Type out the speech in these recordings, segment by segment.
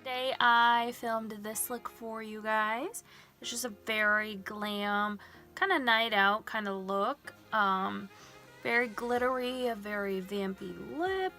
Today I filmed this look for you guys. It's just a very glam, kind of night out kind of look. Very glittery, a very vampy lip.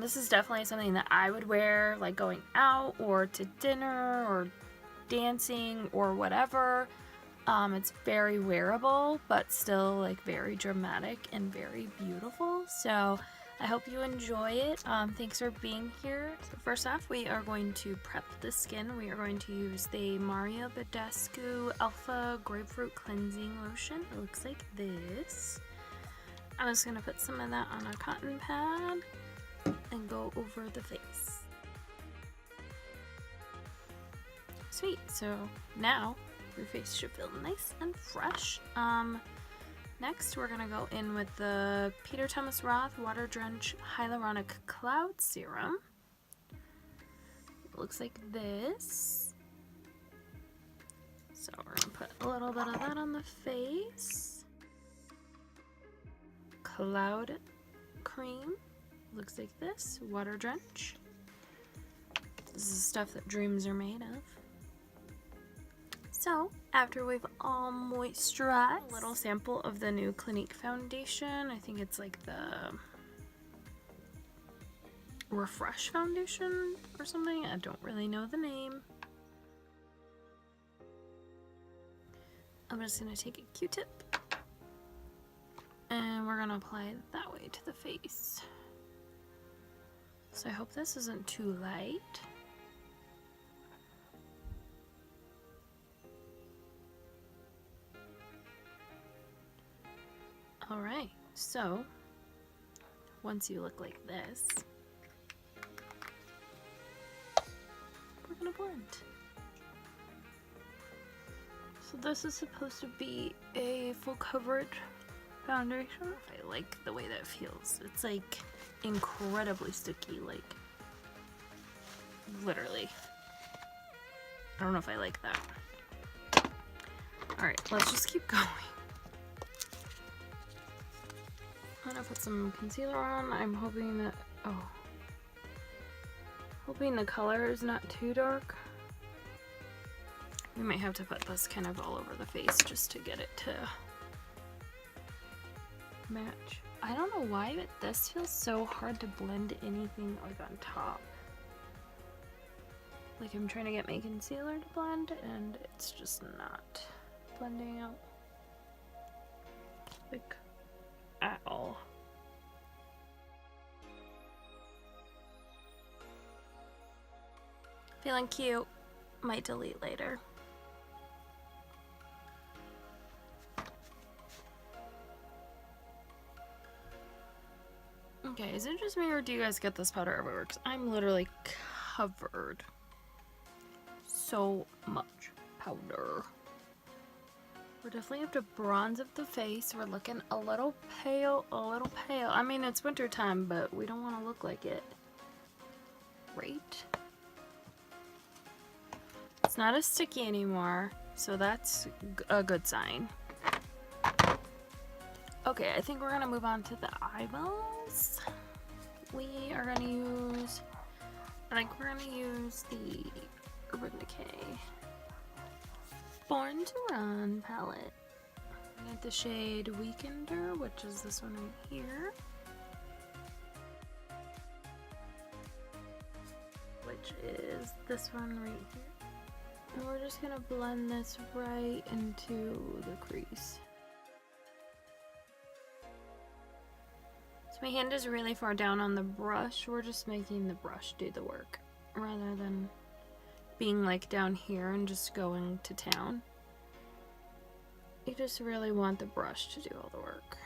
This is definitely something that I would wear like going out or to dinner or dancing or whatever. It's very wearable, but still like very dramatic and very beautiful. So I hope you enjoy it. Thanks for being here. So first off, we are going to prep the skin. We are going to use the badescu Alpha Grapefruit Cleansing Lotion. It looks like this. I'm just going to put some of that on a cotton pad and go over the face. Sweet, so now your face should feel nice and fresh. Next, we're gonna go in with the Thomas Roth Water Drench Hyaluronic Cloud Serum. It looks like this. So we're gonna put a little bit of that on the face. Cloud cream. Looks like this. Water drench. This is stuff that dreams are made of. So, after we've all moisturized, a little sample of the new Clinique foundation. I think it's like the Refresh foundation or something. I don't really know the name. I'm just going to take a Q-tip and we're going to apply it that way to the face. So I hope this isn't too light. Alright, so once you look like this, we're gonna blend. So this is supposed to be a full coverage foundation. I like the way that feels. It's like incredibly sticky, like literally. I don't know if I like that. Alright, let's just keep going. I'm gonna put some concealer on. I'm hoping that, hoping the color is not too dark. We might have to put this kind of all over the face just to get it to match. I don't know why, but this feels so hard to blend anything like on top. Like I'm trying to get my concealer to blend and it's just not blending out. Like, at all. Feeling cute. Might delete later. Okay, is it just me or do you guys get this powder everywhere? Because I'm literally covered. So much powder. We definitely have to bronze up the face. We're looking a little pale, I mean, it's winter time, but we don't want to look like it. Right? It's not as sticky anymore, so that's a good sign. Okay, I think we're gonna move on to the eyeballs. We are gonna use, I think we're gonna use the Urban Decay Born to Run palette. I got the shade Weekender, which is this one right here. Which is this one right here. And we're just gonna blend this right into the crease. So my hand is really far down on the brush. We're just making the brush do the work rather than being like down here and just going to town. You just really want the brush to do all the work.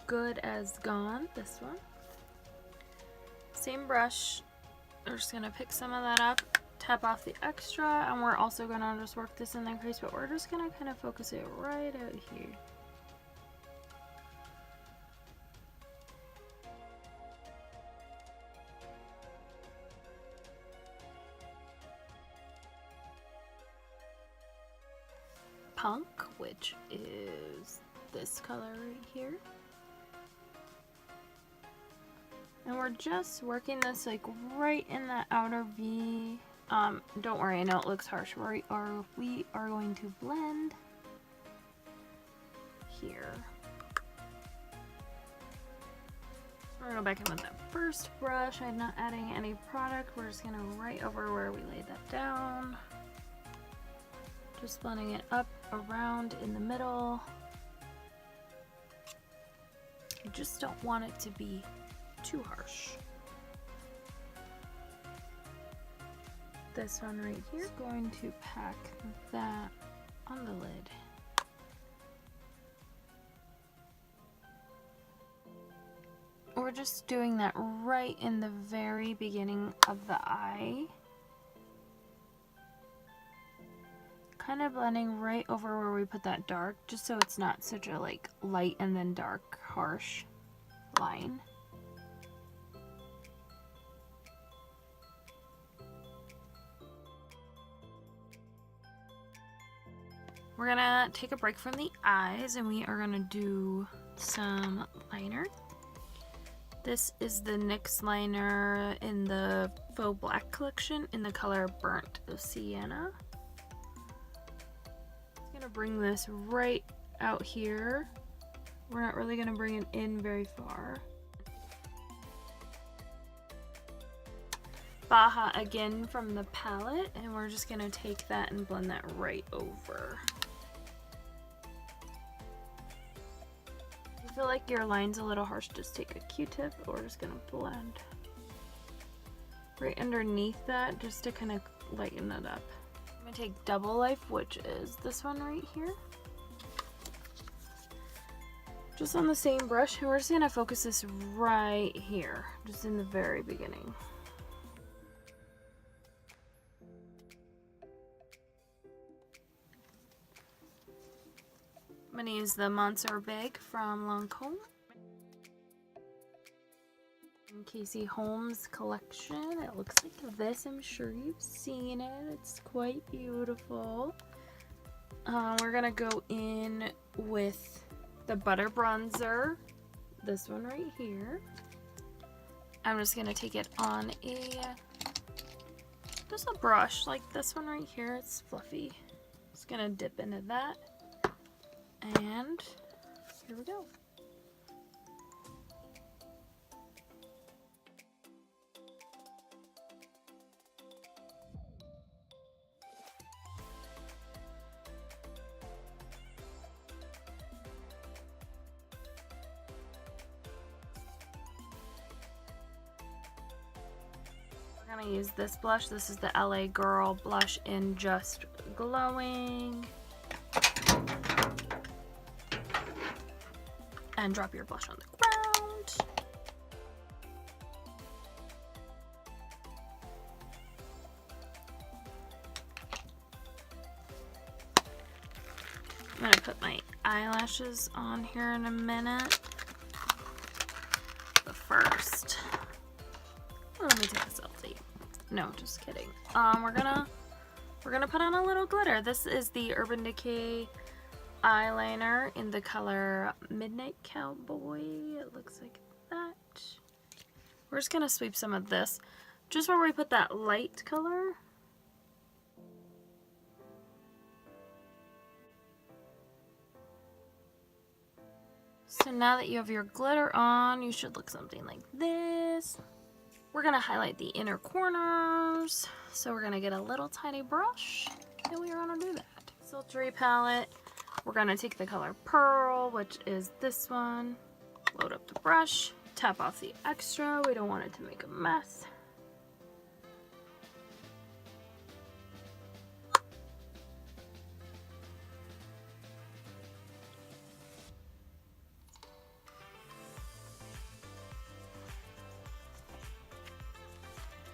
Good as Gone, this one. Same brush. We're just gonna pick some of that up, tap off the extra, and we're also gonna just work this in the crease, but we're just gonna kind of focus it right out here. Punk, which is this color right here. And we're just working this like right in that outer V. Don't worry, I know it looks harsh. We are going to blend here. We're gonna go back in with that first brush. I'm not adding any product. We're just gonna right over where we laid that down. Just blending it up around in the middle. I just don't want it to be too harsh. This one right here is going to pack that on the lid. We're just doing that right in the very beginning of the eye. Kind of blending right over where we put that dark, just so it's not such a like light and then dark, harsh line. We're gonna take a break from the eyes and we are gonna do some liner. This is the Nyx Liner in the Faux Black collection in the color Burnt Sienna. I'm gonna bring this right out here. We're not really gonna bring it in very far. Baja again from the palette, and we're just gonna take that and blend that right over. Feel like your line's a little harsh, just take a Q-tip. We're just gonna blend right underneath that just to kind of lighten it up. I'm gonna take Double Life, which is this one right here, just on the same brush, and we're just gonna focus this right here, just in the very beginning. I'm going to use the Monster Big from Lancome. Casey Holmes collection. It looks like this. I'm sure you've seen it. It's quite beautiful. We're going to go in with the Butter Bronzer. This one right here. I'm just going to take it on just a brush like this one right here. It's fluffy. Just going to dip into that. And here we go. We're gonna use this blush. This is the LA Girl blush in Just Glowing. And drop your blush on the ground. I'm gonna put my eyelashes on here in a minute. But first, let me take a selfie. No, just kidding. We're gonna put on a little glitter. This is the Urban Decay eyeliner in the color Midnight Cowboy. It looks like that. We're just gonna sweep some of this just where we put that light color. So now that you have your glitter on, you should look something like this. We're gonna highlight the inner corners. So we're gonna get a little tiny brush and we're gonna do that. Sultry palette. We're gonna take the color Pearl, which is this one. Load up the brush, tap off the extra. We don't want it to make a mess.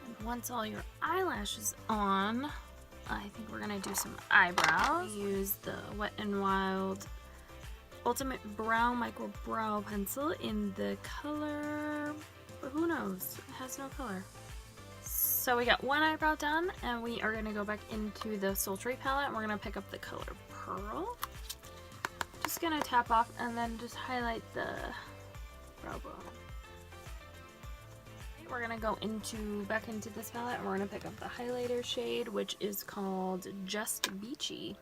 And once all your eyelashes on, I think we're gonna do some eyebrows. Use the Wet n Wild Ultimate Brow Micro Brow Pencil in the color, but who knows? It has no color. So we got one eyebrow done, and we are gonna go back into the Sultry palette, and we're gonna pick up the color Pearl. Just gonna tap off and then just highlight the brow bone. We're gonna go back into this palette and we're gonna pick up the highlighter shade, which is called Just Beachy.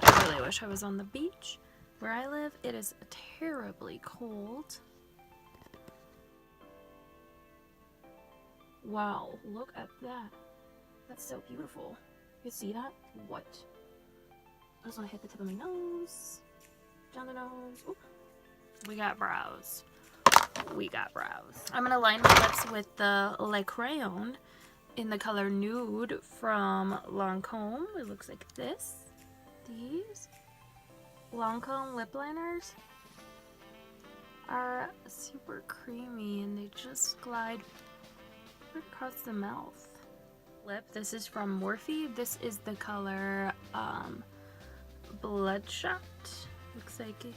I really wish I was on the beach. Where I live, it is terribly cold. Wow, look at that. That's so beautiful. You see that? What? I just want to hit the tip of my nose. Down the nose. Ooh. We got brows. We got brows. I'm going to line my lips with the Le Crayon in the color Nude from Lancome. It looks like this. These Lancome lip liners are super creamy and they just glide right across the mouth. Lip, this is from Morphe. This is the color Bloodshot. Looks like it.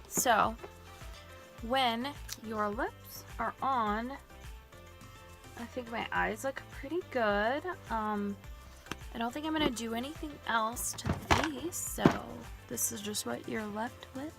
So, when your lips are on, I think my eyes look pretty good. I don't think I'm going to do anything else to the face, so this is just what you're left with.